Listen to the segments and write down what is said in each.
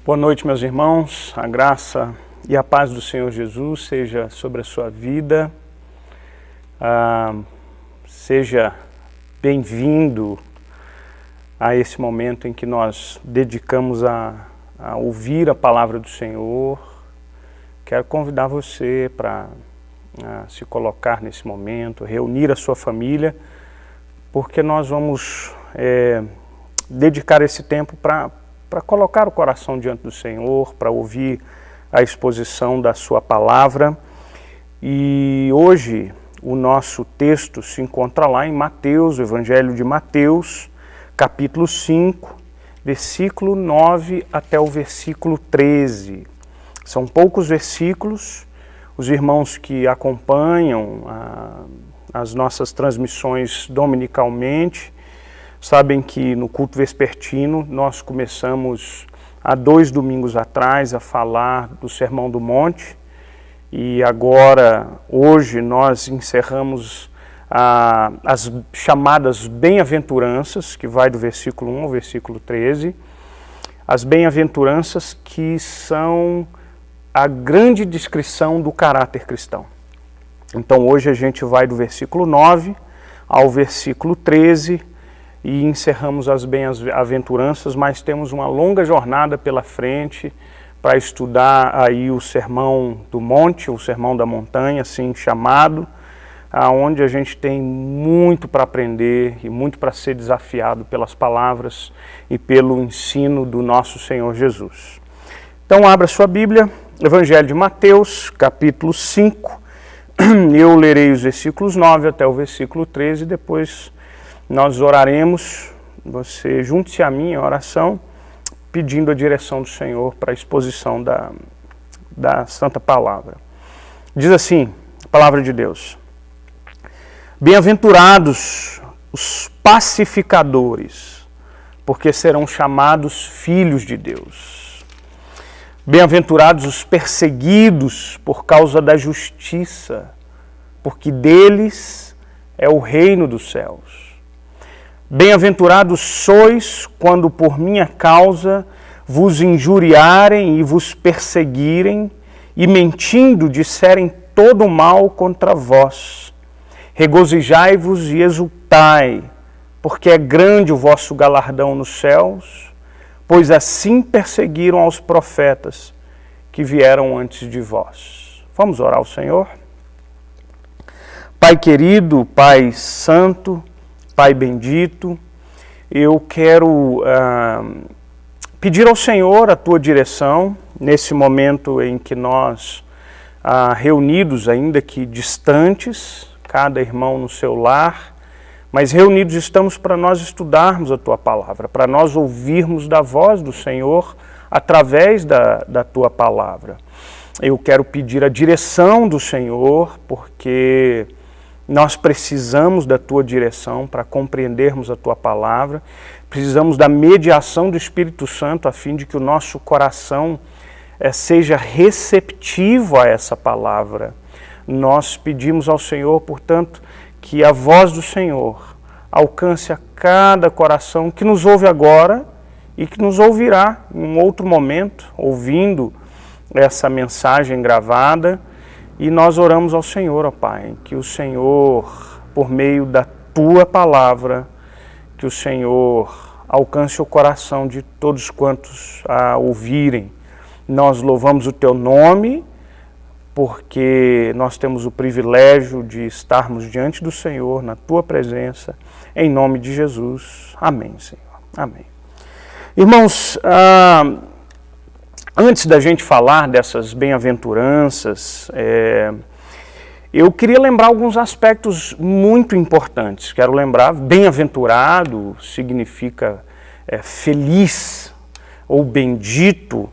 Boa noite, meus irmãos. A graça e a paz do Senhor Jesus seja sobre a sua vida. Seja bem-vindo a esse momento em que nós dedicamos a ouvir a palavra do Senhor. Quero convidar você para se colocar nesse momento, reunir a sua família, porque nós vamos dedicar esse tempo para colocar o coração diante do Senhor, para ouvir a exposição da sua palavra. E hoje o nosso texto se encontra lá em Mateus, o Evangelho de Mateus, capítulo 5, versículo 9 até o versículo 13. São poucos versículos. Os irmãos que acompanham as nossas transmissões dominicalmente sabem que no culto vespertino nós começamos há 2 domingos atrás a falar do Sermão do Monte e agora, hoje, nós encerramos as chamadas bem-aventuranças, que vai do versículo 1 ao versículo 13, as bem-aventuranças que são a grande descrição do caráter cristão. Então hoje a gente vai do versículo 9 ao versículo 13, e encerramos as bem-aventuranças, mas temos uma longa jornada pela frente para estudar aí o Sermão do Monte, o Sermão da Montanha, assim chamado, onde a gente tem muito para aprender e muito para ser desafiado pelas palavras e pelo ensino do nosso Senhor Jesus. Então abra sua Bíblia, Evangelho de Mateus, capítulo 5, eu lerei os versículos 9 até o versículo 13, depois nós oraremos, você junte-se a mim em oração, pedindo a direção do Senhor para a exposição da Santa Palavra. Diz assim, a Palavra de Deus: Bem-aventurados os pacificadores, porque serão chamados filhos de Deus. Bem-aventurados os perseguidos por causa da justiça, porque deles é o reino dos céus. Bem-aventurados sois quando por minha causa vos injuriarem e vos perseguirem, e mentindo disserem todo o mal contra vós. Regozijai-vos e exultai, porque é grande o vosso galardão nos céus, pois assim perseguiram aos profetas que vieram antes de vós. Vamos orar ao Senhor? Pai querido, Pai santo, Pai bendito, eu quero pedir ao Senhor a Tua direção nesse momento em que nós, reunidos ainda que distantes, cada irmão no seu lar, mas reunidos estamos para nós estudarmos a Tua Palavra, para nós ouvirmos da voz do Senhor através da Tua Palavra. Eu quero pedir a direção do Senhor, porque nós precisamos da Tua direção para compreendermos a Tua Palavra, precisamos da mediação do Espírito Santo a fim de que o nosso coração seja receptivo a essa Palavra. Nós pedimos ao Senhor, portanto, que a voz do Senhor alcance a cada coração que nos ouve agora e que nos ouvirá em um outro momento, ouvindo essa mensagem gravada. E nós oramos ao Senhor, ó Pai, que o Senhor, por meio da Tua Palavra, que o Senhor alcance o coração de todos quantos a ouvirem. Nós louvamos o Teu nome, porque nós temos o privilégio de estarmos diante do Senhor, na Tua presença, em nome de Jesus. Amém, Senhor. Amém. Irmãos, antes da gente falar dessas bem-aventuranças, eu queria lembrar alguns aspectos muito importantes. Quero lembrar, bem-aventurado significa feliz ou bendito,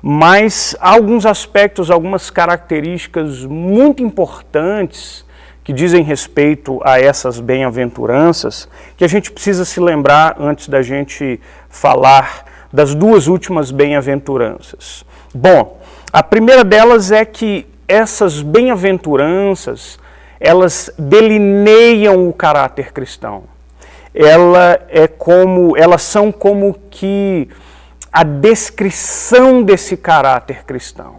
mas há alguns aspectos, algumas características muito importantes que dizem respeito a essas bem-aventuranças que a gente precisa se lembrar antes da gente falar das 2 últimas bem-aventuranças. Bom, a primeira delas é que essas bem-aventuranças, elas delineiam o caráter cristão. Elas são como que a descrição desse caráter cristão.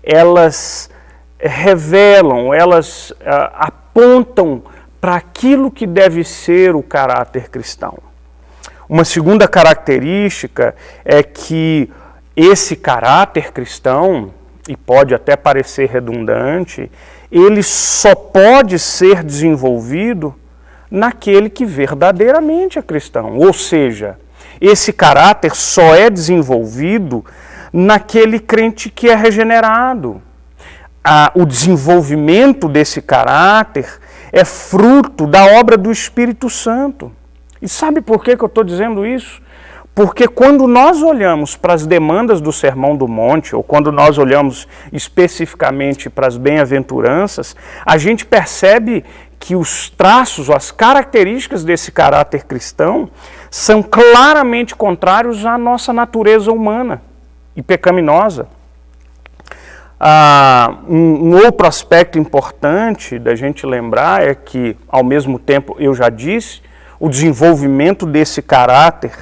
Elas revelam, elas apontam para aquilo que deve ser o caráter cristão. Uma segunda característica é que esse caráter cristão, e pode até parecer redundante, ele só pode ser desenvolvido naquele que verdadeiramente é cristão. Ou seja, esse caráter só é desenvolvido naquele crente que é regenerado. O desenvolvimento desse caráter é fruto da obra do Espírito Santo. E sabe por que eu estou dizendo isso? Porque quando nós olhamos para as demandas do Sermão do Monte, ou quando nós olhamos especificamente para as bem-aventuranças, a gente percebe que os traços, as características desse caráter cristão são claramente contrários à nossa natureza humana e pecaminosa. Um outro aspecto importante da gente lembrar é que, ao mesmo tempo, eu já disse, o desenvolvimento desse caráter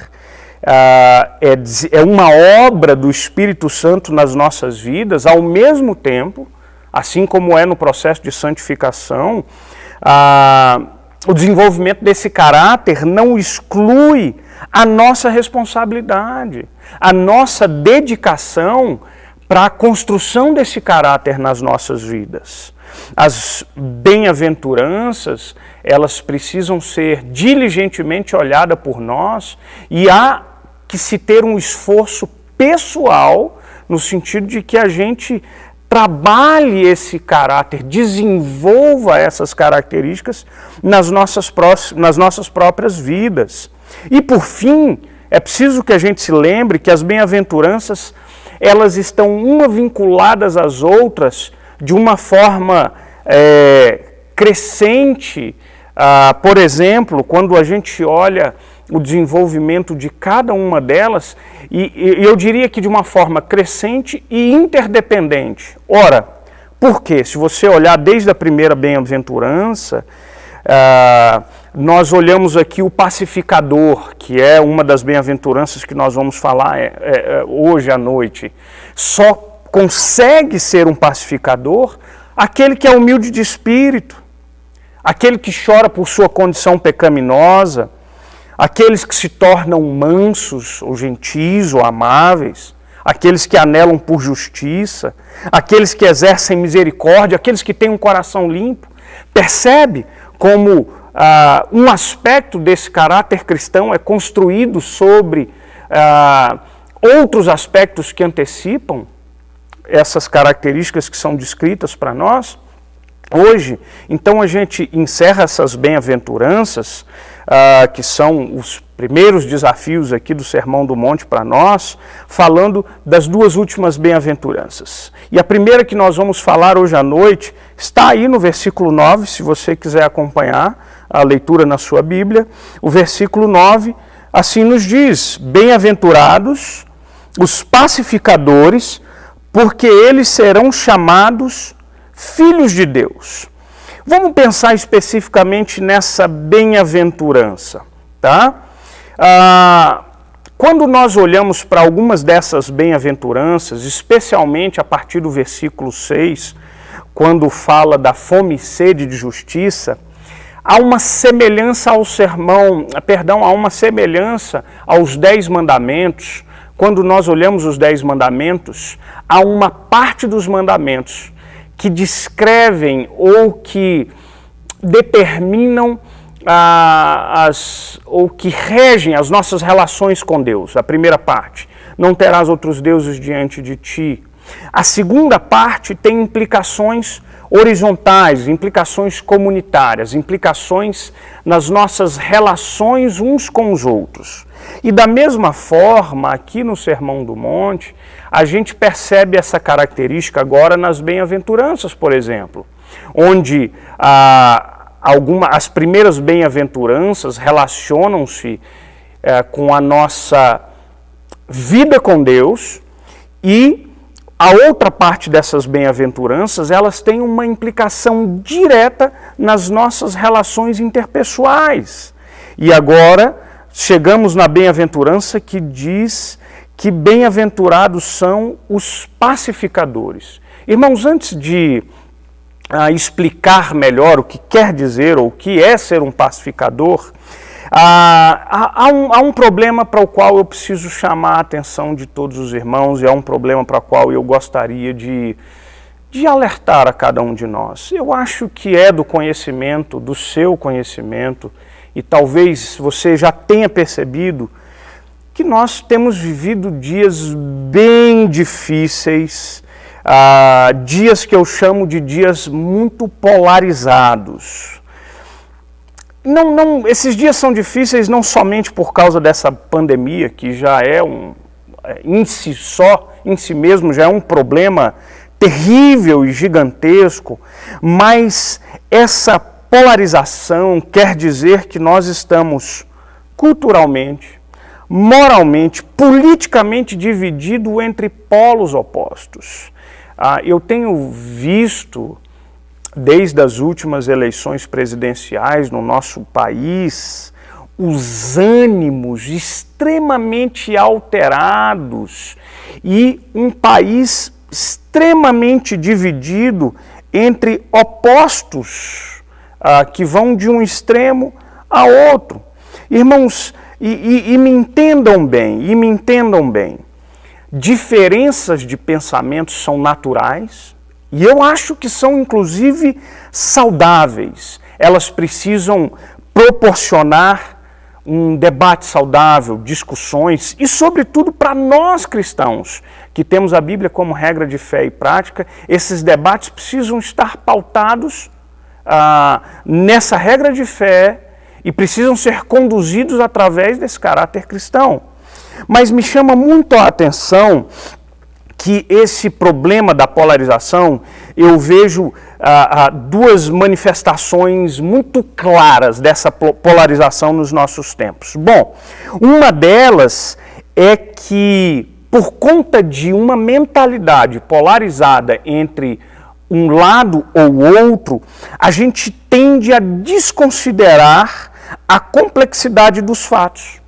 é uma obra do Espírito Santo nas nossas vidas, ao mesmo tempo, assim como é no processo de santificação, o desenvolvimento desse caráter não exclui a nossa responsabilidade, a nossa dedicação para a construção desse caráter nas nossas vidas. As bem-aventuranças, elas precisam ser diligentemente olhadas por nós e há que se ter um esforço pessoal no sentido de que a gente trabalhe esse caráter, desenvolva essas características nas nossas próprias vidas. E por fim, é preciso que a gente se lembre que as bem-aventuranças, elas estão uma vinculadas às outras de uma forma crescente. Por exemplo, quando a gente olha o desenvolvimento de cada uma delas, e eu diria que de uma forma crescente e interdependente. Ora, por quê? Se você olhar desde a primeira bem-aventurança, nós olhamos aqui o pacificador, que é uma das bem-aventuranças que nós vamos falar hoje à noite. Só consegue ser um pacificador aquele que é humilde de espírito, aquele que chora por sua condição pecaminosa, aqueles que se tornam mansos, ou gentis, ou amáveis, aqueles que anelam por justiça, aqueles que exercem misericórdia, aqueles que têm um coração limpo. Percebe como um aspecto desse caráter cristão é construído sobre outros aspectos que antecipam essas características que são descritas para nós hoje? Então a gente encerra essas bem-aventuranças, que são os primeiros desafios aqui do Sermão do Monte para nós, falando das duas últimas bem-aventuranças. E a primeira que nós vamos falar hoje à noite está aí no versículo 9, se você quiser acompanhar a leitura na sua Bíblia. O versículo 9 assim nos diz: bem-aventurados os pacificadores, porque eles serão chamados filhos de Deus. Vamos pensar especificamente nessa bem-aventurança, tá? Quando nós olhamos para algumas dessas bem-aventuranças, especialmente a partir do versículo 6, quando fala da fome e sede de justiça, há uma semelhança ao há uma semelhança aos 10 mandamentos. Quando nós olhamos os 10 mandamentos, há uma parte dos mandamentos que descrevem ou que determinam ou que regem as nossas relações com Deus. A primeira parte, não terás outros deuses diante de ti. A segunda parte tem implicações horizontais, implicações comunitárias, implicações nas nossas relações uns com os outros. E da mesma forma, aqui no Sermão do Monte, a gente percebe essa característica agora nas bem-aventuranças, por exemplo, onde as primeiras bem-aventuranças relacionam-se com a nossa vida com Deus, e a outra parte dessas bem-aventuranças, elas têm uma implicação direta nas nossas relações interpessoais. E agora chegamos na bem-aventurança que diz que bem-aventurados são os pacificadores. Irmãos, antes de explicar melhor o que quer dizer ou o que é ser um pacificador, há um problema para o qual eu preciso chamar a atenção de todos os irmãos, e há um problema para o qual eu gostaria de alertar a cada um de nós. Eu acho que é do conhecimento, do seu conhecimento, e talvez você já tenha percebido que nós temos vivido dias bem difíceis, dias que eu chamo de dias muito polarizados. Esses dias são difíceis não somente por causa dessa pandemia, que já é em si mesmo, já é um problema terrível e gigantesco, mas essa polarização quer dizer que nós estamos culturalmente, moralmente, politicamente dividido entre polos opostos. Eu tenho visto, desde as últimas eleições presidenciais no nosso país, os ânimos extremamente alterados e um país extremamente dividido entre opostos que vão de um extremo a outro. Irmãos, e me entendam bem, diferenças de pensamentos são naturais e eu acho que são inclusive saudáveis. Elas precisam proporcionar um debate saudável, discussões e, sobretudo, para nós cristãos, que temos a Bíblia como regra de fé e prática, esses debates precisam estar pautados nessa regra de fé e precisam ser conduzidos através desse caráter cristão. Mas me chama muito a atenção que esse problema da polarização, eu vejo duas manifestações muito claras dessa polarização nos nossos tempos. Bom, uma delas é que, por conta de uma mentalidade polarizada entre um lado ou outro, a gente tende a desconsiderar a complexidade dos fatos.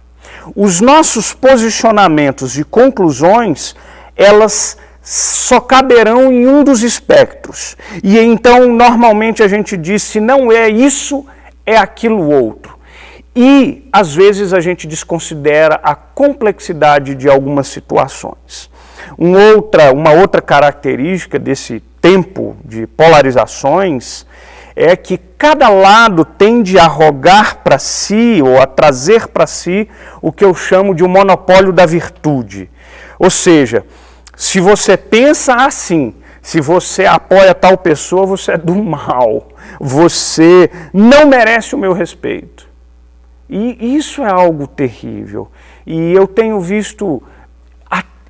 Os nossos posicionamentos e conclusões, elas só caberão em um dos espectros. E então, normalmente, a gente diz, se não é isso, é aquilo outro. E, às vezes, a gente desconsidera a complexidade de algumas situações. Uma outra característica desse tempo de polarizações é que cada lado tende a rogar para si ou a trazer para si o que eu chamo de um monopólio da virtude. Ou seja, se você pensa assim, se você apoia tal pessoa, você é do mal, você não merece o meu respeito. E isso é algo terrível. E eu tenho visto,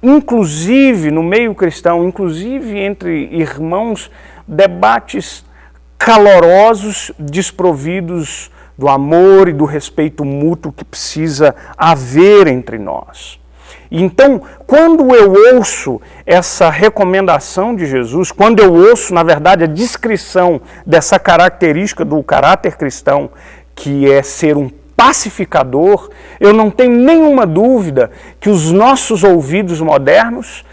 inclusive no meio cristão, inclusive entre irmãos, debates calorosos, desprovidos do amor e do respeito mútuo que precisa haver entre nós. Então, quando eu ouço essa recomendação de Jesus, quando eu ouço, na verdade, a descrição dessa característica do caráter cristão, que é ser um pacificador, eu não tenho nenhuma dúvida que os nossos ouvidos modernos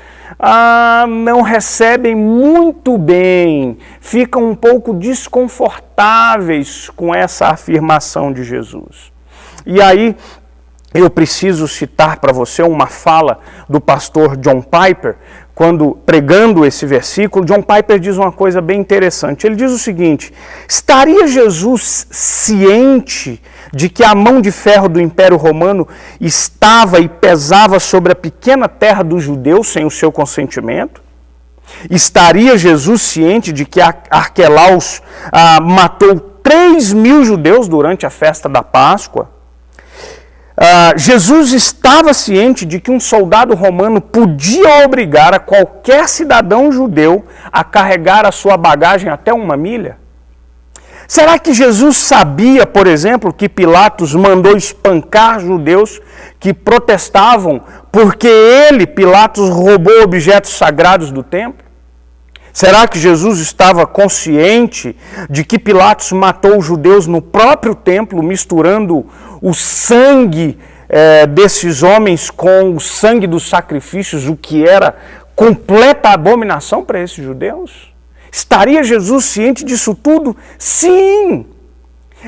não recebem muito bem, ficam um pouco desconfortáveis com essa afirmação de Jesus. E aí, eu preciso citar para você uma fala do pastor John Piper, quando pregando esse versículo. John Piper diz uma coisa bem interessante. Ele diz o seguinte: estaria Jesus ciente de que a mão de ferro do Império Romano estava e pesava sobre a pequena terra dos judeus sem o seu consentimento? Estaria Jesus ciente de que Arquelaus matou 3.000 judeus durante a festa da Páscoa? Jesus estava ciente de que um soldado romano podia obrigar a qualquer cidadão judeu a carregar a sua bagagem até 1 milha? Será que Jesus sabia, por exemplo, que Pilatos mandou espancar judeus que protestavam porque ele, Pilatos, roubou objetos sagrados do templo? Será que Jesus estava consciente de que Pilatos matou os judeus no próprio templo, misturando o sangue desses homens com o sangue dos sacrifícios, o que era completa abominação para esses judeus? Estaria Jesus ciente disso tudo? Sim!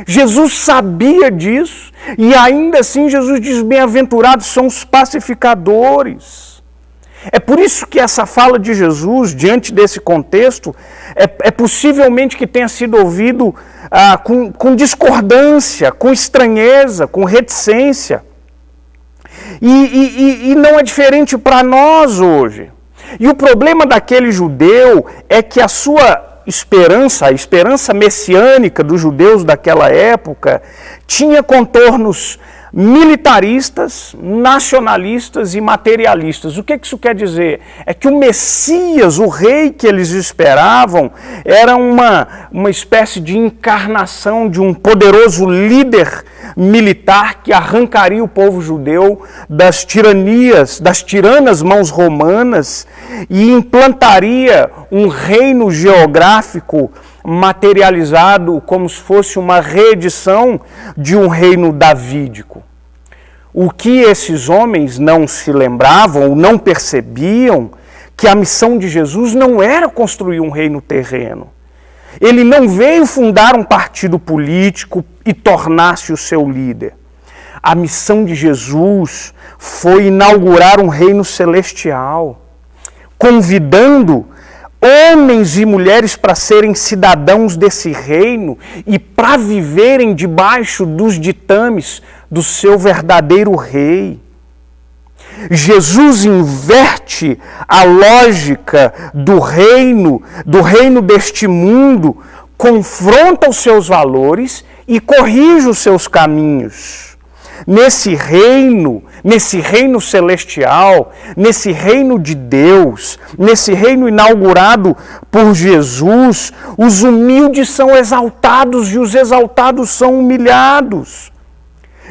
Jesus sabia disso, e ainda assim Jesus diz: bem-aventurados são os pacificadores. É por isso que essa fala de Jesus, diante desse contexto, é possivelmente que tenha sido ouvido com discordância, com estranheza, com reticência. E não é diferente para nós hoje. E o problema daquele judeu é que a sua esperança, a esperança messiânica dos judeus daquela época, tinha contornos militaristas, nacionalistas e materialistas. O que isso quer dizer? É que o Messias, o rei que eles esperavam, era uma espécie de encarnação de um poderoso líder militar que arrancaria o povo judeu das tiranias, das tiranas mãos romanas e implantaria um reino geográfico materializado como se fosse uma reedição de um reino davídico. O que esses homens não se lembravam, ou não percebiam, que a missão de Jesus não era construir um reino terreno. Ele não veio fundar um partido político e tornar-se o seu líder. A missão de Jesus foi inaugurar um reino celestial, convidando homens e mulheres para serem cidadãos desse reino e para viverem debaixo dos ditames do seu verdadeiro rei. Jesus inverte a lógica do reino deste mundo, confronta os seus valores e corrige os seus caminhos. Nesse reino celestial, nesse reino de Deus, nesse reino inaugurado por Jesus, os humildes são exaltados e os exaltados são humilhados.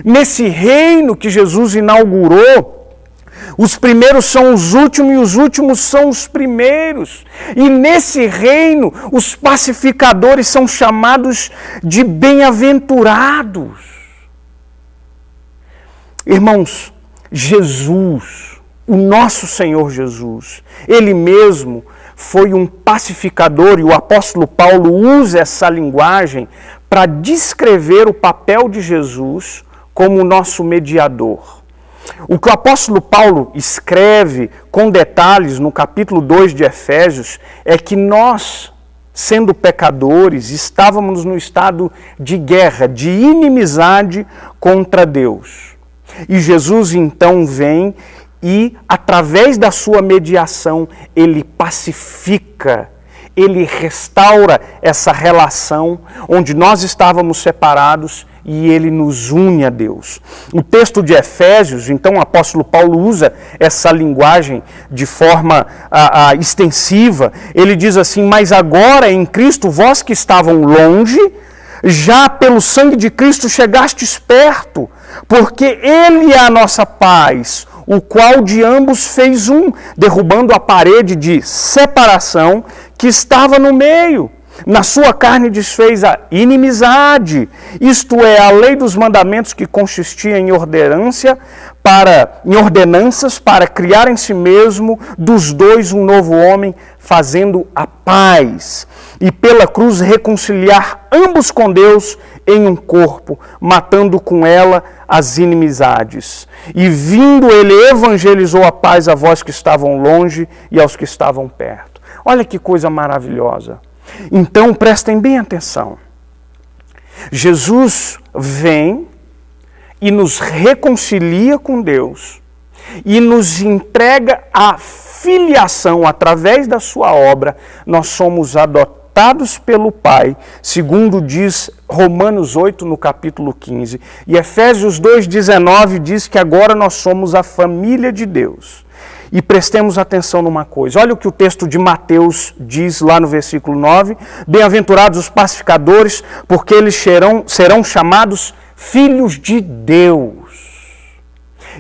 Nesse reino que Jesus inaugurou, os primeiros são os últimos e os últimos são os primeiros. E nesse reino, os pacificadores são chamados de bem-aventurados. Irmãos, Jesus, o nosso Senhor Jesus, Ele mesmo foi um pacificador, e o apóstolo Paulo usa essa linguagem para descrever o papel de Jesus como o nosso mediador. O que o apóstolo Paulo escreve com detalhes no capítulo 2 de Efésios é que nós, sendo pecadores, estávamos no estado de guerra, de inimizade contra Deus. E Jesus então vem e, através da sua mediação, ele pacifica, ele restaura essa relação onde nós estávamos separados e ele nos une a Deus. O texto de Efésios, então o apóstolo Paulo usa essa linguagem de forma extensiva. Ele diz assim: mas agora em Cristo, vós que estavam longe, já pelo sangue de Cristo chegastes perto, porque Ele é a nossa paz, o qual de ambos fez um, derrubando a parede de separação que estava no meio. Na sua carne desfez a inimizade, isto é, a lei dos mandamentos que consistia em ordenanças para criar em si mesmo dos dois um novo homem, fazendo a paz, e pela cruz reconciliar ambos com Deus em um corpo, matando com ela as inimizades. E vindo ele evangelizou a paz a vós que estavam longe e aos que estavam perto. Olha que coisa maravilhosa. Então, prestem bem atenção. Jesus vem e nos reconcilia com Deus e nos entrega a filiação através da sua obra. Nós somos adotados pelo Pai, segundo diz Romanos 8, no capítulo 15. E Efésios 2,19 diz que agora nós somos a família de Deus. E prestemos atenção numa coisa. Olha o que o texto de Mateus diz lá no versículo 9. Bem-aventurados os pacificadores, porque eles serão chamados filhos de Deus.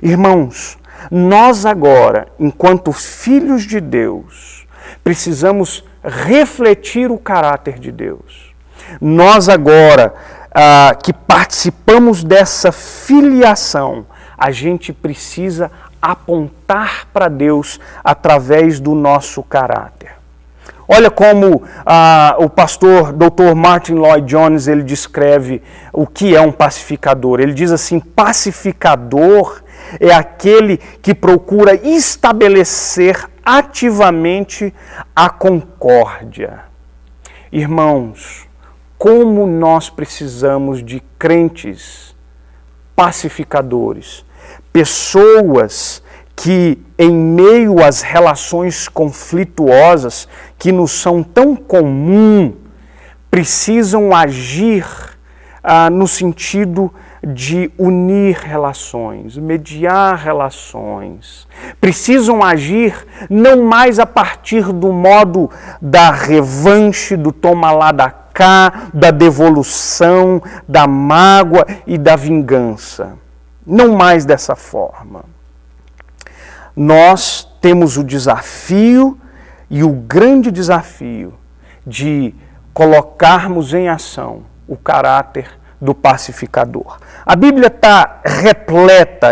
Irmãos, nós agora, enquanto filhos de Deus, precisamos refletir o caráter de Deus. Nós agora que participamos dessa filiação, a gente precisa apontar para Deus através do nosso caráter. Olha como o pastor Dr. Martin Lloyd-Jones ele descreve o que é um pacificador. Ele diz assim: pacificador é aquele que procura estabelecer ativamente a concórdia. Irmãos, como nós precisamos de crentes pacificadores, pessoas que, em meio às relações conflituosas que nos são tão comuns, precisam agir no sentido de unir relações, mediar relações. Precisam agir não mais a partir do modo da revanche, do toma lá da cá, da devolução, da mágoa e da vingança. Não mais dessa forma. Nós temos o desafio e o grande desafio de colocarmos em ação o caráter do pacificador. A Bíblia está repleta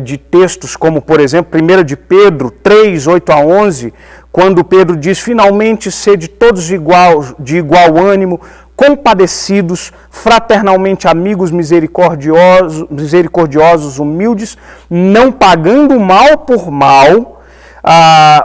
de textos como, por exemplo, 1 de Pedro 3, 8 a 11, quando Pedro diz: finalmente sede todos de igual ânimo, compadecidos, fraternalmente amigos, misericordiosos, humildes, não pagando mal por mal,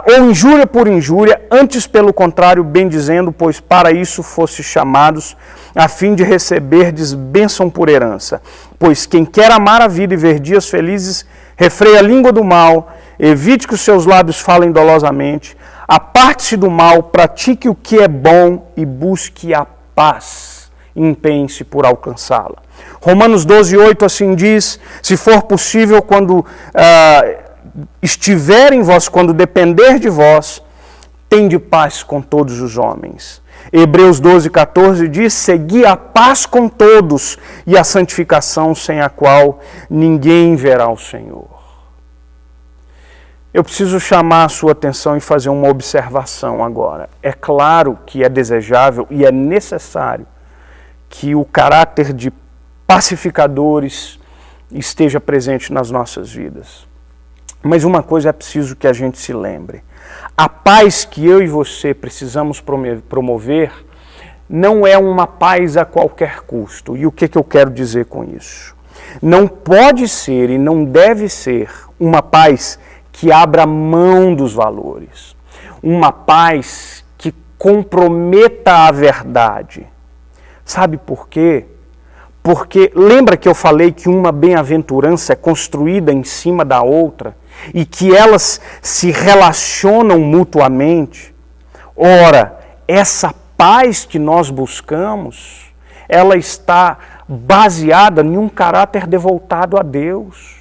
ou injúria por injúria, antes pelo contrário, bendizendo, pois para isso fosse chamados, a fim de receberdes bênção por herança. Pois quem quer amar a vida e ver dias felizes, refreia a língua do mal, evite que os seus lábios falem dolosamente, aparte-se do mal, pratique o que é bom e busque a paz, empenhe-se por alcançá-la. Romanos 12, 8 assim diz: se for possível, quando estiver em vós, quando depender de vós, tende paz com todos os homens. Hebreus 12, 14 diz: segui a paz com todos e a santificação, sem a qual ninguém verá o Senhor. Eu preciso chamar a sua atenção e fazer uma observação agora. É claro que é desejável e é necessário que o caráter de pacificadores esteja presente nas nossas vidas. Mas uma coisa é preciso que a gente se lembre. A paz que eu e você precisamos promover não é uma paz a qualquer custo. E o que eu quero dizer com isso? Não pode ser e não deve ser uma paz que abra mão dos valores. Uma paz que comprometa a verdade. Sabe por quê? Porque lembra que eu falei que uma bem-aventurança é construída em cima da outra e que elas se relacionam mutuamente? Ora, essa paz que nós buscamos, ela está baseada em um caráter devoltado a Deus,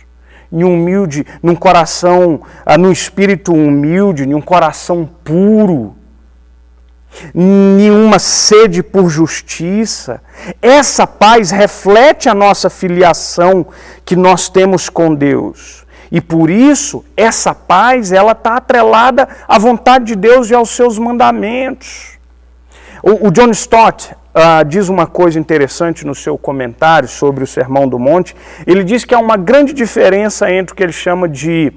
num coração, num espírito humilde, num coração puro, nenhuma sede por justiça. Essa paz reflete a nossa filiação que nós temos com Deus. E por isso, essa paz, ela está atrelada à vontade de Deus e aos seus mandamentos. O John Stott diz uma coisa interessante no seu comentário sobre o Sermão do Monte. Ele diz que há uma grande diferença entre o que ele chama de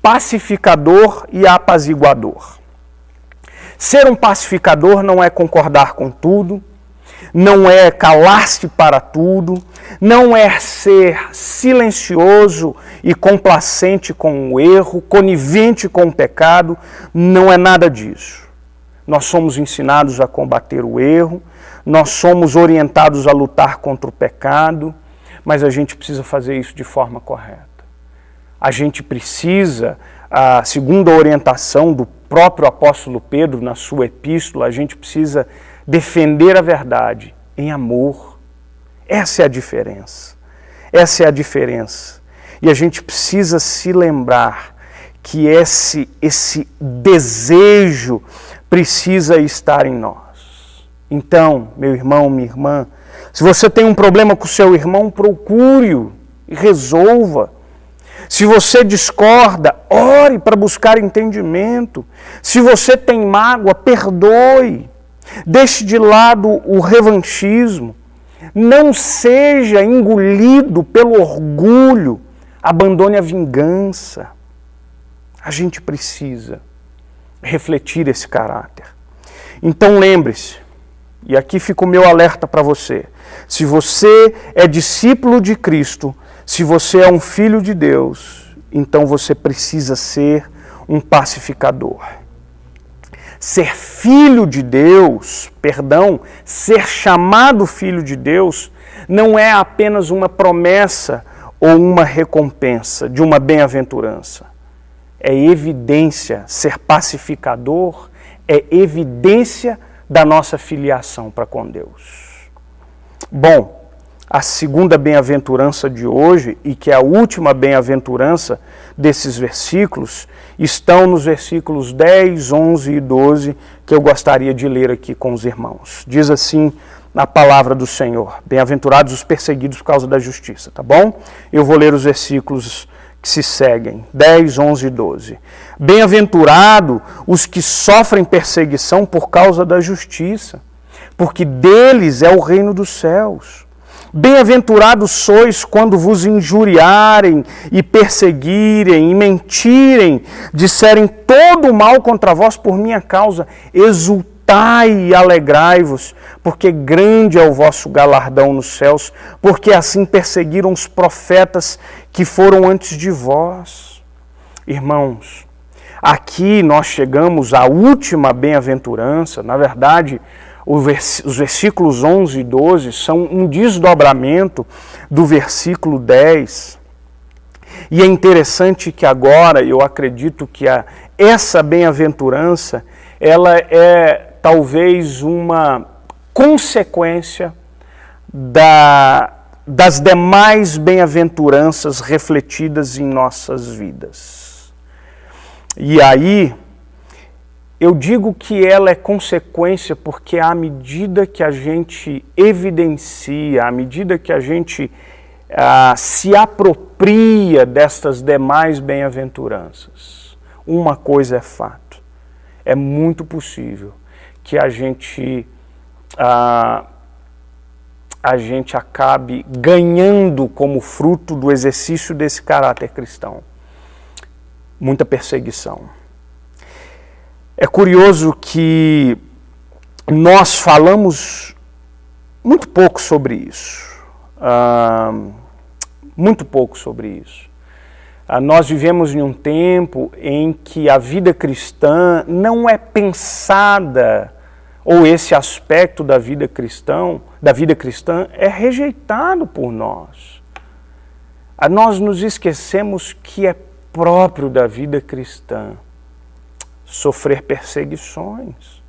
pacificador e apaziguador. Ser um pacificador não é concordar com tudo, não é calar-se para tudo, não é ser silencioso e complacente com o erro, conivente com o pecado, não é nada disso. Nós somos ensinados a combater o erro, nós somos orientados a lutar contra o pecado, mas a gente precisa fazer isso de forma correta. A gente precisa, segundo a orientação do próprio apóstolo Pedro na sua epístola, a gente precisa defender a verdade em amor. Essa é a diferença. Essa é a diferença. E a gente precisa se lembrar que esse desejo precisa estar em nós. Então, meu irmão, minha irmã, se você tem um problema com o seu irmão, procure-o e resolva. Se você discorda, ore para buscar entendimento. Se você tem mágoa, perdoe. Deixe de lado o revanchismo. Não seja engolido pelo orgulho, abandone a vingança. A gente precisa refletir esse caráter. Então lembre-se, e aqui fica o meu alerta para você, se você é discípulo de Cristo, se você é um filho de Deus, então você precisa ser um pacificador. Ser filho de Deus, ser chamado filho de Deus, não é apenas uma promessa ou uma recompensa de uma bem-aventurança. É evidência, ser pacificador é evidência da nossa filiação para com Deus. Bom, a segunda bem-aventurança de hoje, e que é a última bem-aventurança desses versículos, estão nos versículos 10, 11 e 12, que eu gostaria de ler aqui com os irmãos. Diz assim a palavra do Senhor: bem-aventurados os perseguidos por causa da justiça, tá bom? Eu vou ler os versículos que se seguem, 10, 11 e 12. Bem-aventurado os que sofrem perseguição por causa da justiça, porque deles é o reino dos céus. Bem-aventurados sois quando vos injuriarem e perseguirem e mentirem, disserem todo o mal contra vós por minha causa. Exultai e alegrai-vos, porque grande é o vosso galardão nos céus, porque assim perseguiram os profetas que foram antes de vós. Irmãos, aqui nós chegamos à última bem-aventurança. Na verdade, os versículos 11 e 12 são um desdobramento do versículo 10. E é interessante que agora, eu acredito que essa bem-aventurança, ela é talvez uma consequência das demais bem-aventuranças refletidas em nossas vidas. E aí, eu digo que ela é consequência porque à medida que a gente evidencia, à medida que a gente se apropria destas demais bem-aventuranças, uma coisa é fato: é muito possível que a gente acabe ganhando como fruto do exercício desse caráter cristão muita perseguição. É curioso que nós falamos muito pouco sobre isso. Muito pouco sobre isso. Nós vivemos em um tempo em que a vida cristã não é pensada, ou esse aspecto da vida cristã é rejeitado por nós. Nós nos esquecemos que é próprio da vida cristã sofrer perseguições,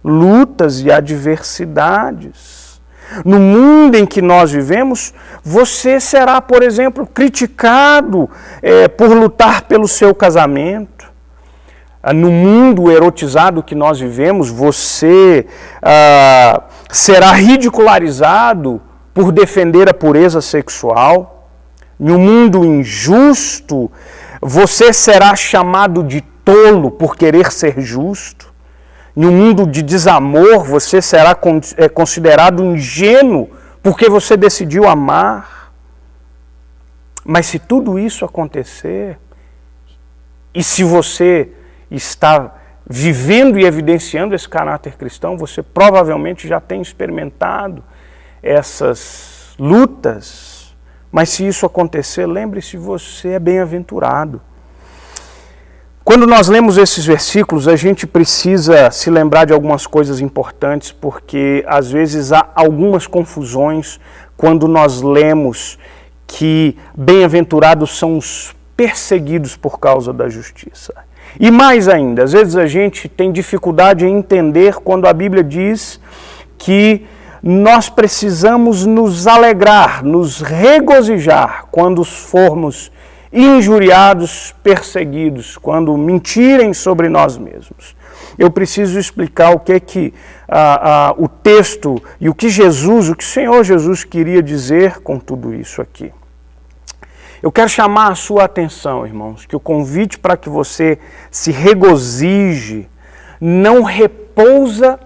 lutas e adversidades. No mundo em que nós vivemos, você será, por exemplo, criticado por lutar pelo seu casamento. No mundo erotizado que nós vivemos, você será ridicularizado por defender a pureza sexual. No mundo injusto, você será chamado de tolo por querer ser justo. No mundo de desamor, você será considerado ingênuo porque você decidiu amar. Mas se tudo isso acontecer, e se você está vivendo e evidenciando esse caráter cristão, você provavelmente já tem experimentado essas lutas. Mas se isso acontecer, lembre-se, você é bem-aventurado. Quando nós lemos esses versículos, a gente precisa se lembrar de algumas coisas importantes, porque às vezes há algumas confusões quando nós lemos que bem-aventurados são os perseguidos por causa da justiça. E mais ainda, às vezes a gente tem dificuldade em entender quando a Bíblia diz que nós precisamos nos alegrar, nos regozijar quando formos injuriados, perseguidos, quando mentirem sobre nós mesmos. Eu preciso explicar o que o texto e o que o Senhor Jesus queria dizer com tudo isso aqui. Eu quero chamar a sua atenção, irmãos, que o convite para que você se regozije não repousa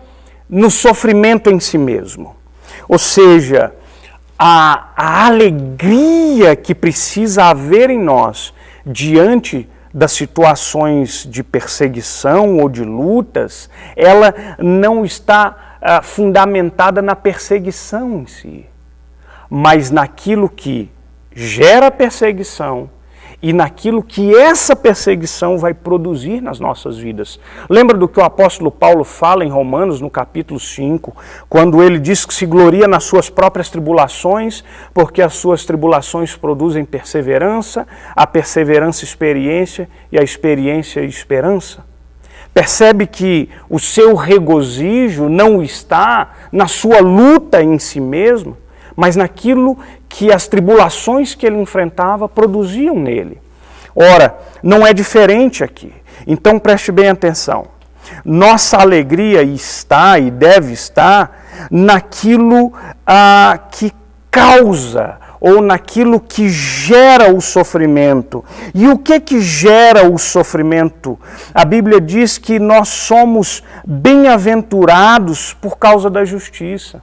no sofrimento em si mesmo. Ou seja, a alegria que precisa haver em nós diante das situações de perseguição ou de lutas, ela não está fundamentada na perseguição em si, mas naquilo que gera perseguição e naquilo que essa perseguição vai produzir nas nossas vidas. Lembra do que o apóstolo Paulo fala em Romanos, no capítulo 5, quando ele diz que se gloria nas suas próprias tribulações, porque as suas tribulações produzem perseverança, a perseverança experiência e a experiência esperança? Percebe que o seu regozijo não está na sua luta em si mesmo, mas naquilo que as tribulações que ele enfrentava produziam nele. Ora, não é diferente aqui. Então preste bem atenção. Nossa alegria está e deve estar naquilo que causa ou naquilo que gera o sofrimento. E o que gera o sofrimento? A Bíblia diz que nós somos bem-aventurados por causa da justiça.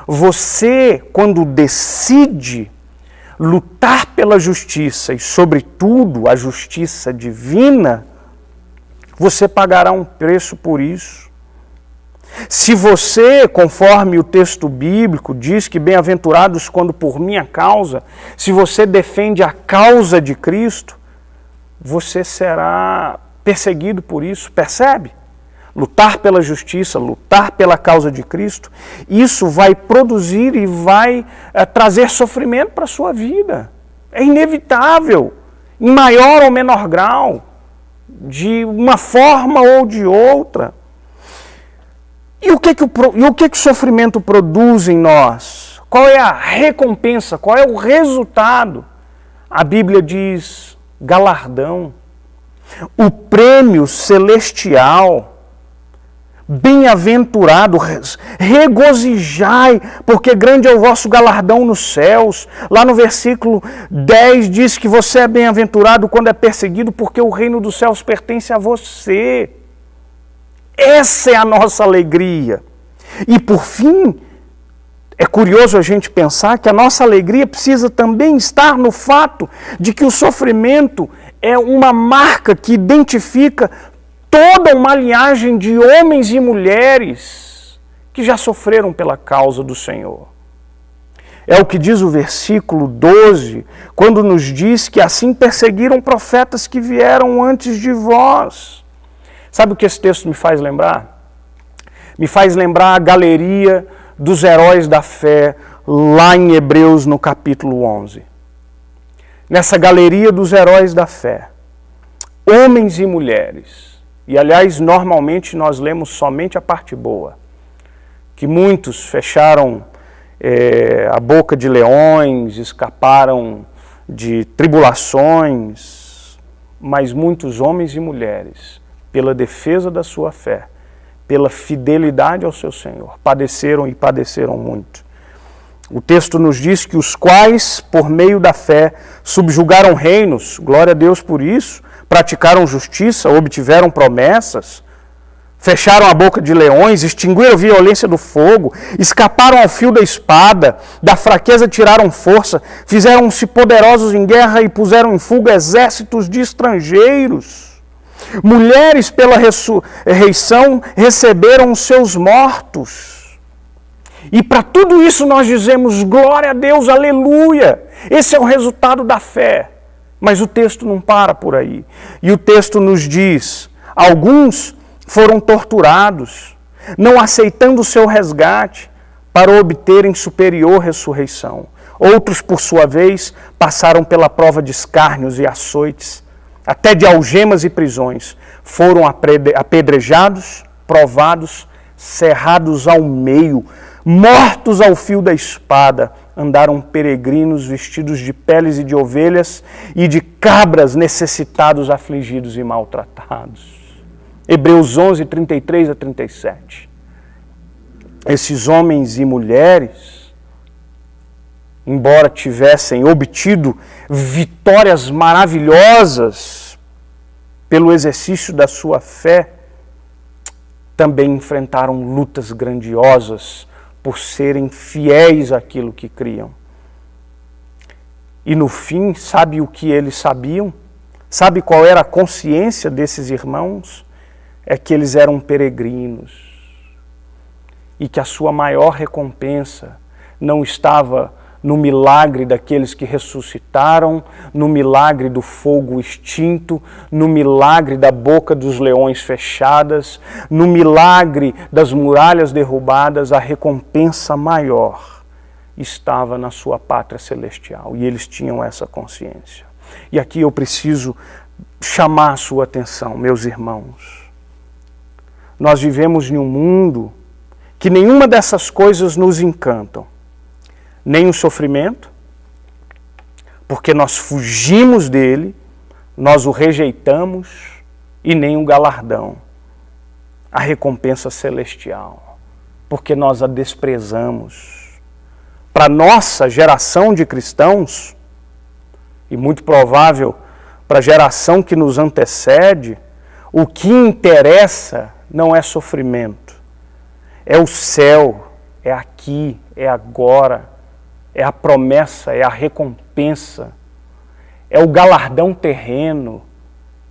Você, quando decide lutar pela justiça e, sobretudo, a justiça divina, você pagará um preço por isso. Se você, conforme o texto bíblico diz que bem-aventurados quando por minha causa, se você defende a causa de Cristo, você será perseguido por isso, percebe? Lutar pela justiça, lutar pela causa de Cristo, isso vai produzir e vai trazer sofrimento para a sua vida. É inevitável, em maior ou menor grau, de uma forma ou de outra. E o que o sofrimento produz em nós? Qual é a recompensa? Qual é o resultado? A Bíblia diz galardão, o prêmio celestial. Bem-aventurado, regozijai, porque grande é o vosso galardão nos céus. Lá no versículo 10 diz que você é bem-aventurado quando é perseguido, porque o reino dos céus pertence a você. Essa é a nossa alegria. E por fim, é curioso a gente pensar que a nossa alegria precisa também estar no fato de que o sofrimento é uma marca que identifica toda uma linhagem de homens e mulheres que já sofreram pela causa do Senhor. É o que diz o versículo 12, quando nos diz que assim perseguiram profetas que vieram antes de vós. Sabe o que esse texto me faz lembrar? Me faz lembrar a galeria dos heróis da fé, lá em Hebreus, no capítulo 11. Nessa galeria dos heróis da fé, homens e mulheres. E, aliás, normalmente nós lemos somente a parte boa. Que muitos fecharam a boca de leões, escaparam de tribulações, mas muitos homens e mulheres, pela defesa da sua fé, pela fidelidade ao seu Senhor, padeceram e padeceram muito. O texto nos diz que os quais, por meio da fé, subjugaram reinos, glória a Deus por isso, praticaram justiça, obtiveram promessas, fecharam a boca de leões, extinguiram a violência do fogo, escaparam ao fio da espada, da fraqueza tiraram força, fizeram-se poderosos em guerra e puseram em fuga exércitos de estrangeiros. Mulheres, pela ressurreição, receberam os seus mortos. E para tudo isso nós dizemos glória a Deus, aleluia. Esse é o resultado da fé. Mas o texto não para por aí. E o texto nos diz, alguns foram torturados, não aceitando o seu resgate para obterem superior ressurreição. Outros, por sua vez, passaram pela prova de escárnios e açoites, até de algemas e prisões. Foram apedrejados, provados, cerrados ao meio, mortos ao fio da espada. Andaram peregrinos vestidos de peles e de ovelhas e de cabras, necessitados, afligidos e maltratados. Hebreus 11, 33 a 37. Esses homens e mulheres, embora tivessem obtido vitórias maravilhosas pelo exercício da sua fé, também enfrentaram lutas grandiosas por serem fiéis àquilo que criam. E no fim, sabe o que eles sabiam? Sabe qual era a consciência desses irmãos? É que eles eram peregrinos e que a sua maior recompensa não estava no milagre daqueles que ressuscitaram, no milagre do fogo extinto, no milagre da boca dos leões fechadas, no milagre das muralhas derrubadas. A recompensa maior estava na sua pátria celestial, e eles tinham essa consciência. E aqui eu preciso chamar a sua atenção, meus irmãos. Nós vivemos em um mundo que nenhuma dessas coisas nos encantam. Nem o sofrimento, porque nós fugimos dele, nós o rejeitamos, e nem o galardão, a recompensa celestial, porque nós a desprezamos. Para nossa geração de cristãos, e muito provável para a geração que nos antecede, o que interessa não é sofrimento, é o céu, é aqui, é agora, é a promessa, é a recompensa, é o galardão terreno,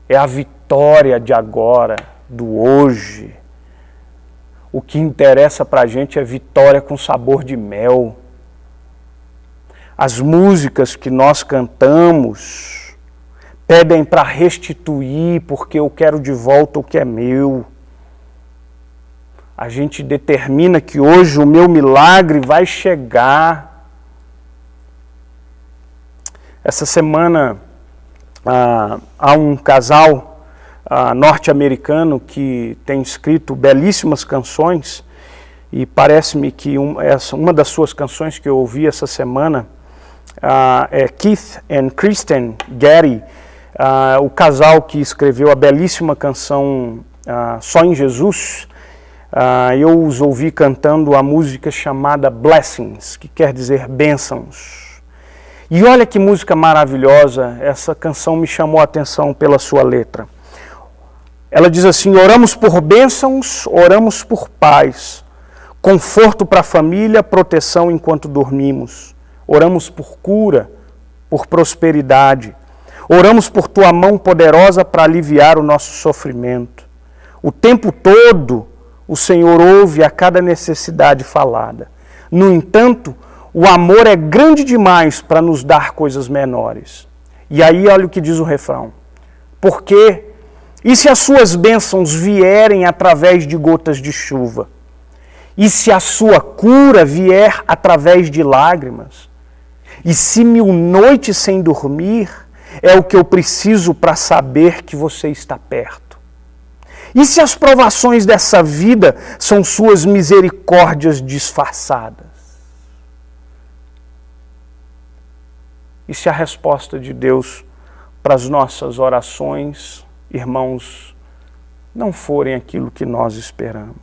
é a vitória de agora, do hoje. O que interessa para a gente é vitória com sabor de mel. As músicas que nós cantamos pedem para restituir, porque eu quero de volta o que é meu. A gente determina que hoje o meu milagre vai chegar. Essa semana há um casal norte-americano que tem escrito belíssimas canções, e parece-me que uma das suas canções que eu ouvi essa semana é Keith and Kristen Getty, o casal que escreveu a belíssima canção Só em Jesus. Eu os ouvi cantando a música chamada Blessings, que quer dizer bênçãos. E olha que música maravilhosa, essa canção me chamou a atenção pela sua letra. Ela diz assim: oramos por bênçãos, oramos por paz, conforto para a família, proteção enquanto dormimos. Oramos por cura, por prosperidade. Oramos por tua mão poderosa para aliviar o nosso sofrimento. O tempo todo o Senhor ouve a cada necessidade falada. No entanto, o amor é grande demais para nos dar coisas menores. E aí olha o que diz o refrão. Porque, e se as suas bênçãos vierem através de gotas de chuva? E se a sua cura vier através de lágrimas? E se 1000 noites sem dormir é o que eu preciso para saber que você está perto? E se as provações dessa vida são suas misericórdias disfarçadas? E se a resposta de Deus para as nossas orações, irmãos, não forem aquilo que nós esperamos?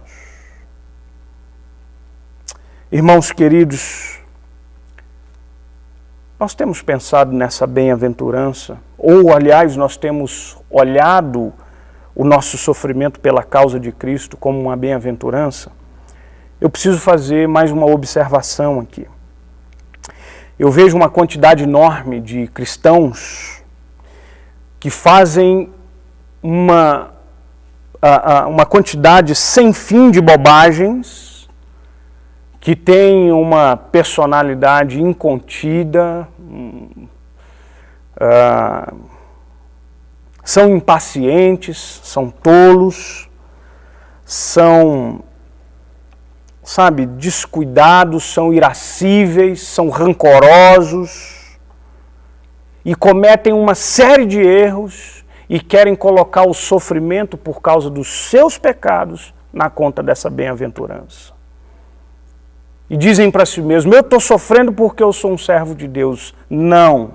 Irmãos queridos, nós temos pensado nessa bem-aventurança, ou aliás, nós temos olhado o nosso sofrimento pela causa de Cristo como uma bem-aventurança. Eu preciso fazer mais uma observação aqui. Eu vejo uma quantidade enorme de cristãos que fazem uma quantidade sem fim de bobagens, que têm uma personalidade incontida, são impacientes, são tolos, são, descuidados, são irascíveis, são rancorosos e cometem uma série de erros e querem colocar o sofrimento por causa dos seus pecados na conta dessa bem-aventurança. E dizem para si mesmos: eu estou sofrendo porque eu sou um servo de Deus. Não.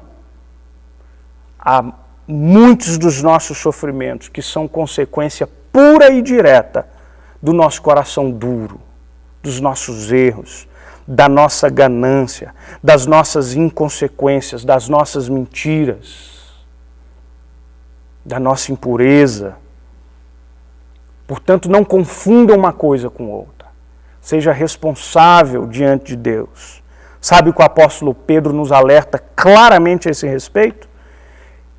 Há muitos dos nossos sofrimentos que são consequência pura e direta do nosso coração duro, dos nossos erros, da nossa ganância, das nossas inconsequências, das nossas mentiras, da nossa impureza. Portanto, não confundam uma coisa com outra. Seja responsável diante de Deus. Sabe que o apóstolo Pedro nos alerta claramente a esse respeito?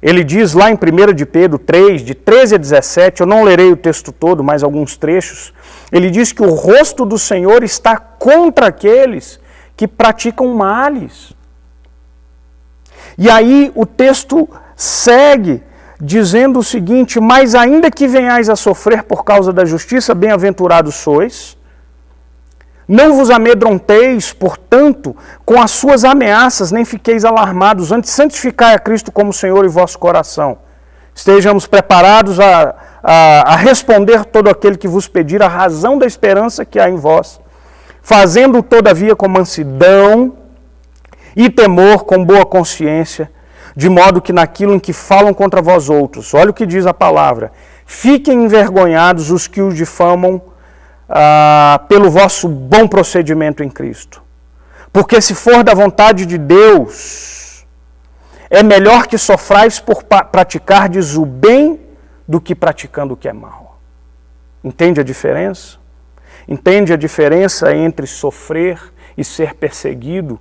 Ele diz lá em 1 de Pedro 3, de 13 a 17, eu não lerei o texto todo, mas alguns trechos, ele diz que o rosto do Senhor está contra aqueles que praticam males. E aí o texto segue dizendo o seguinte: mas ainda que venhais a sofrer por causa da justiça, bem-aventurados sois. Não vos amedronteis, portanto, com as suas ameaças, nem fiqueis alarmados, antes santificai a Cristo como Senhor em vosso coração. Estejamos preparados a responder todo aquele que vos pedir a razão da esperança que há em vós, fazendo todavia com mansidão e temor, com boa consciência, de modo que naquilo em que falam contra vós outros, olha o que diz a palavra, fiquem envergonhados os que os difamam pelo vosso bom procedimento em Cristo. Porque se for da vontade de Deus, é melhor que sofrais por praticardes o bem do que praticando o que é mal. Entende a diferença? Entende a diferença entre sofrer e ser perseguido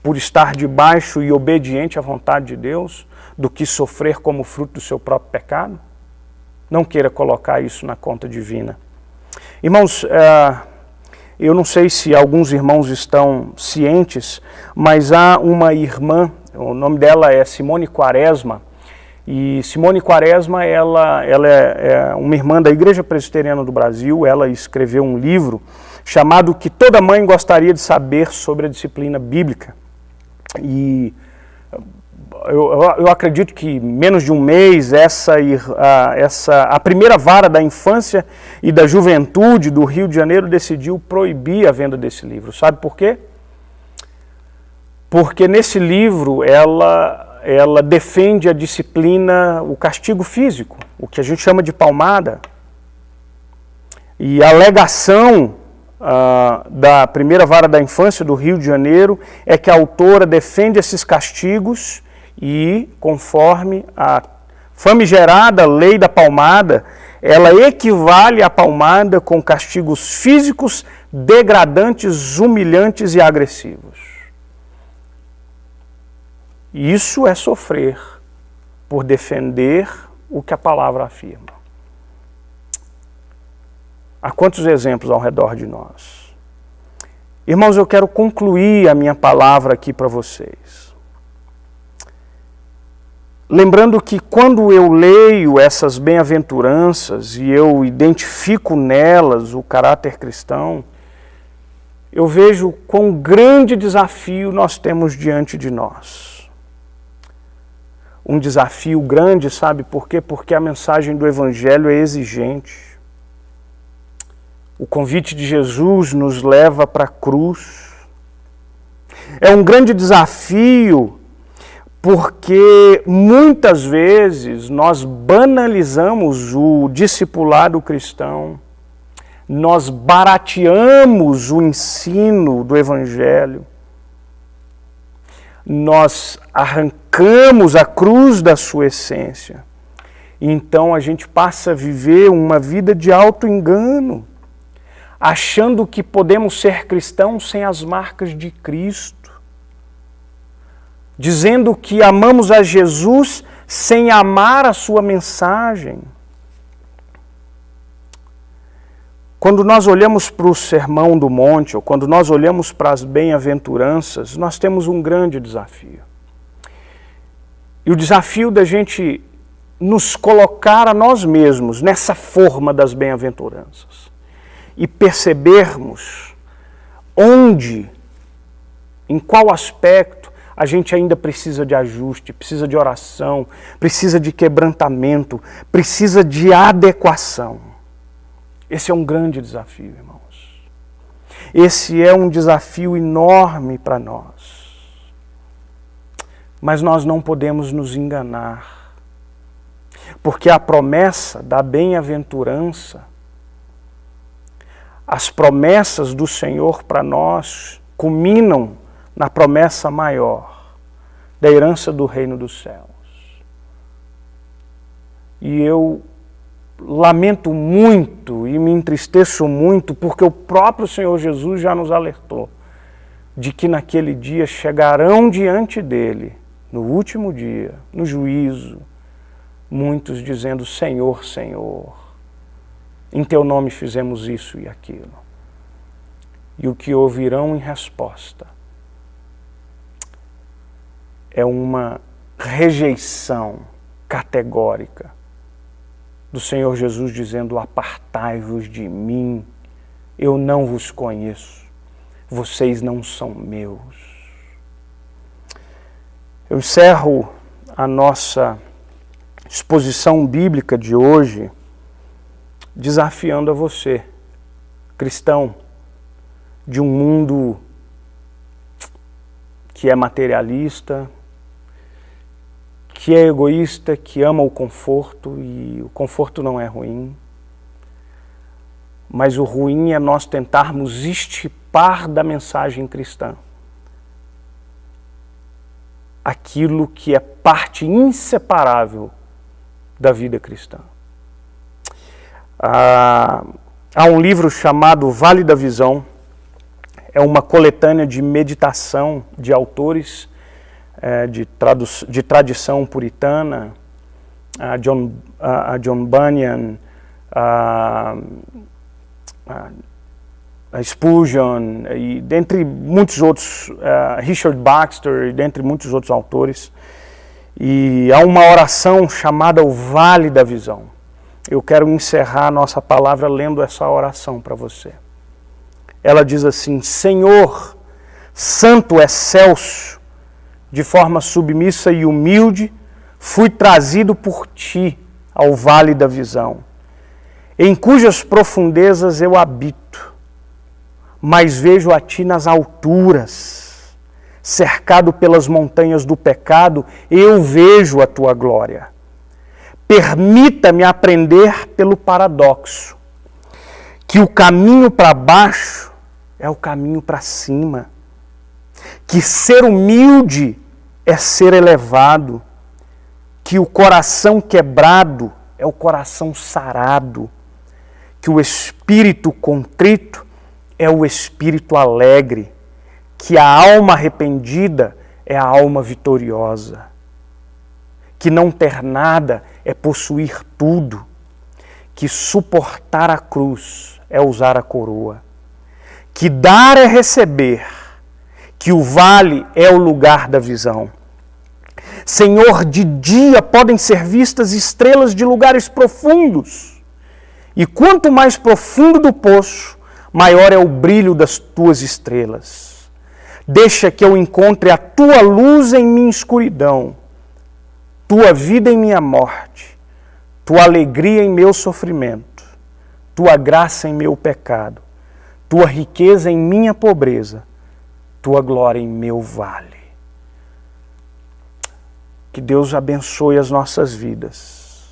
por estar debaixo e obediente à vontade de Deus, do que sofrer como fruto do seu próprio pecado? Não queira colocar isso na conta divina. Irmãos, eu não sei se alguns irmãos estão cientes, mas há uma irmã, o nome dela é Simone Quaresma, e Simone Quaresma, ela é uma irmã da Igreja Presbiteriana do Brasil. Ela escreveu um livro chamado Que Toda Mãe Gostaria de Saber sobre a Disciplina Bíblica. E eu acredito que menos de um mês a primeira vara da infância e da juventude do Rio de Janeiro decidiu proibir a venda desse livro. Sabe por quê? Porque nesse livro ela defende a disciplina, o castigo físico, o que a gente chama de palmada. E a alegação da primeira vara da infância do Rio de Janeiro é que a autora defende esses castigos e, conforme a famigerada lei da palmada, ela equivale à palmada com castigos físicos degradantes, humilhantes e agressivos. Isso é sofrer por defender o que a palavra afirma. Há quantos exemplos ao redor de nós? Irmãos, eu quero concluir a minha palavra aqui para vocês. Lembrando que quando eu leio essas bem-aventuranças e eu identifico nelas o caráter cristão, eu vejo quão grande desafio nós temos diante de nós. Um desafio grande, sabe por quê? Porque a mensagem do Evangelho é exigente. O convite de Jesus nos leva para a cruz. É um grande desafio porque muitas vezes nós banalizamos o discipulado cristão, nós barateamos o ensino do Evangelho, nós arrancamos a cruz da sua essência. E então a gente passa a viver uma vida de auto-engano, achando que podemos ser cristãos sem as marcas de Cristo, dizendo que amamos a Jesus sem amar a sua mensagem. Quando nós olhamos para o Sermão do Monte, ou quando nós olhamos para as bem-aventuranças, nós temos um grande desafio. E o desafio da gente nos colocar a nós mesmos nessa forma das bem-aventuranças e percebermos onde, em qual aspecto a gente ainda precisa de ajuste, precisa de oração, precisa de quebrantamento, precisa de adequação. Esse é um grande desafio, irmãos. Esse é um desafio enorme para nós. Mas nós não podemos nos enganar, porque a promessa da bem-aventurança, as promessas do Senhor para nós culminam na promessa maior, da herança do reino dos céus. E eu lamento muito e me entristeço muito porque o próprio Senhor Jesus já nos alertou de que naquele dia chegarão diante dele, no último dia, no juízo, muitos dizendo: Senhor, Senhor, em teu nome fizemos isso e aquilo. E o que ouvirão em resposta é uma rejeição categórica do Senhor Jesus dizendo: apartai-vos de mim, eu não vos conheço, vocês não são meus. Eu encerro a nossa exposição bíblica de hoje desafiando a você, cristão, de um mundo que é materialista, que é egoísta, que ama o conforto, e o conforto não é ruim, mas o ruim é nós tentarmos estipar da mensagem cristã aquilo que é parte inseparável da vida cristã. Há um livro chamado Vale da Visão, é uma coletânea de meditação de autores de tradição puritana, a John Bunyan, a Spurgeon, e dentre muitos outros, Richard Baxter, e dentre muitos outros autores. E há uma oração chamada o Vale da Visão. Eu quero encerrar a nossa palavra lendo essa oração para você. Ela diz assim: Senhor, santo excelso, de forma submissa e humilde, fui trazido por ti ao Vale da Visão, em cujas profundezas eu habito, mas vejo a ti nas alturas, cercado pelas montanhas do pecado, eu vejo a tua glória. Permita-me aprender pelo paradoxo, que o caminho para baixo é o caminho para cima, que ser humilde é ser elevado, que o coração quebrado é o coração sarado, que o espírito contrito é o espírito alegre, que a alma arrependida é a alma vitoriosa, que não ter nada é possuir tudo, que suportar a cruz é usar a coroa, que dar é receber, que o vale é o lugar da visão. Senhor, de dia podem ser vistas estrelas de lugares profundos, e quanto mais profundo do poço, maior é o brilho das tuas estrelas. Deixa que eu encontre a tua luz em minha escuridão, tua vida em minha morte, tua alegria em meu sofrimento, tua graça em meu pecado, tua riqueza em minha pobreza, tua glória em meu vale. Que Deus abençoe as nossas vidas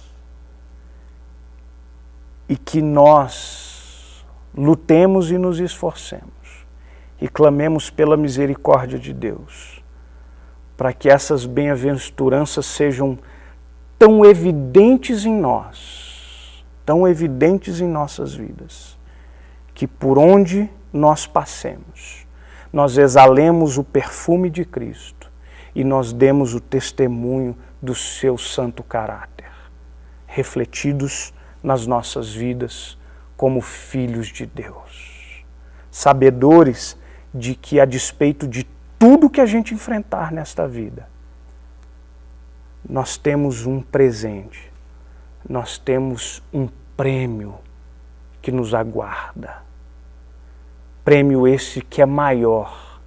e que nós lutemos e nos esforcemos e clamemos pela misericórdia de Deus, para que essas bem-aventuranças sejam tão evidentes em nós, tão evidentes em nossas vidas, que por onde nós passemos, nós exalemos o perfume de Cristo e nós demos o testemunho do seu santo caráter, refletidos nas nossas vidas como filhos de Deus, sabedores de que, a despeito de tudo que a gente enfrentar nesta vida, nós temos um presente, nós temos um prêmio que nos aguarda. Prêmio esse que é maior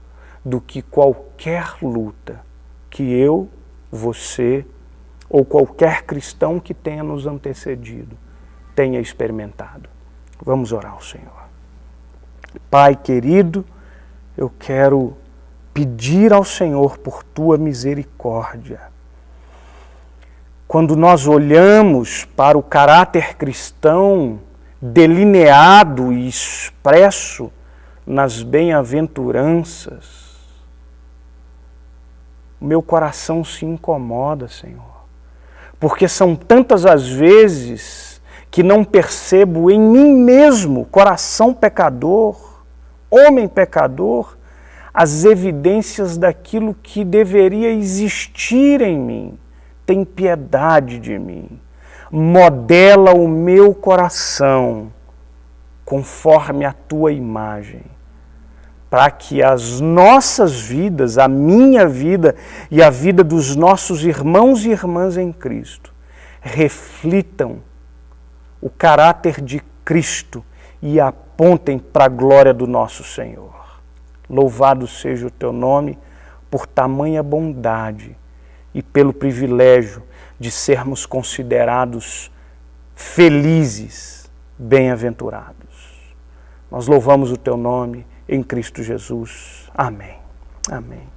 do que qualquer luta que eu, você ou qualquer cristão que tenha nos antecedido tenha experimentado. Vamos orar ao Senhor. Pai querido, eu quero pedir ao Senhor por tua misericórdia. Quando nós olhamos para o caráter cristão delineado e expresso nas bem-aventuranças, o meu coração se incomoda, Senhor, porque são tantas as vezes que não percebo em mim mesmo, coração pecador, homem pecador, as evidências daquilo que deveria existir em mim. Tem piedade de mim. Modela o meu coração conforme a tua imagem, para que as nossas vidas, a minha vida e a vida dos nossos irmãos e irmãs em Cristo, reflitam o caráter de Cristo e apontem para a glória do nosso Senhor. Louvado seja o teu nome por tamanha bondade e pelo privilégio de sermos considerados felizes, bem-aventurados. Nós louvamos o teu nome em Cristo Jesus. Amém. Amém.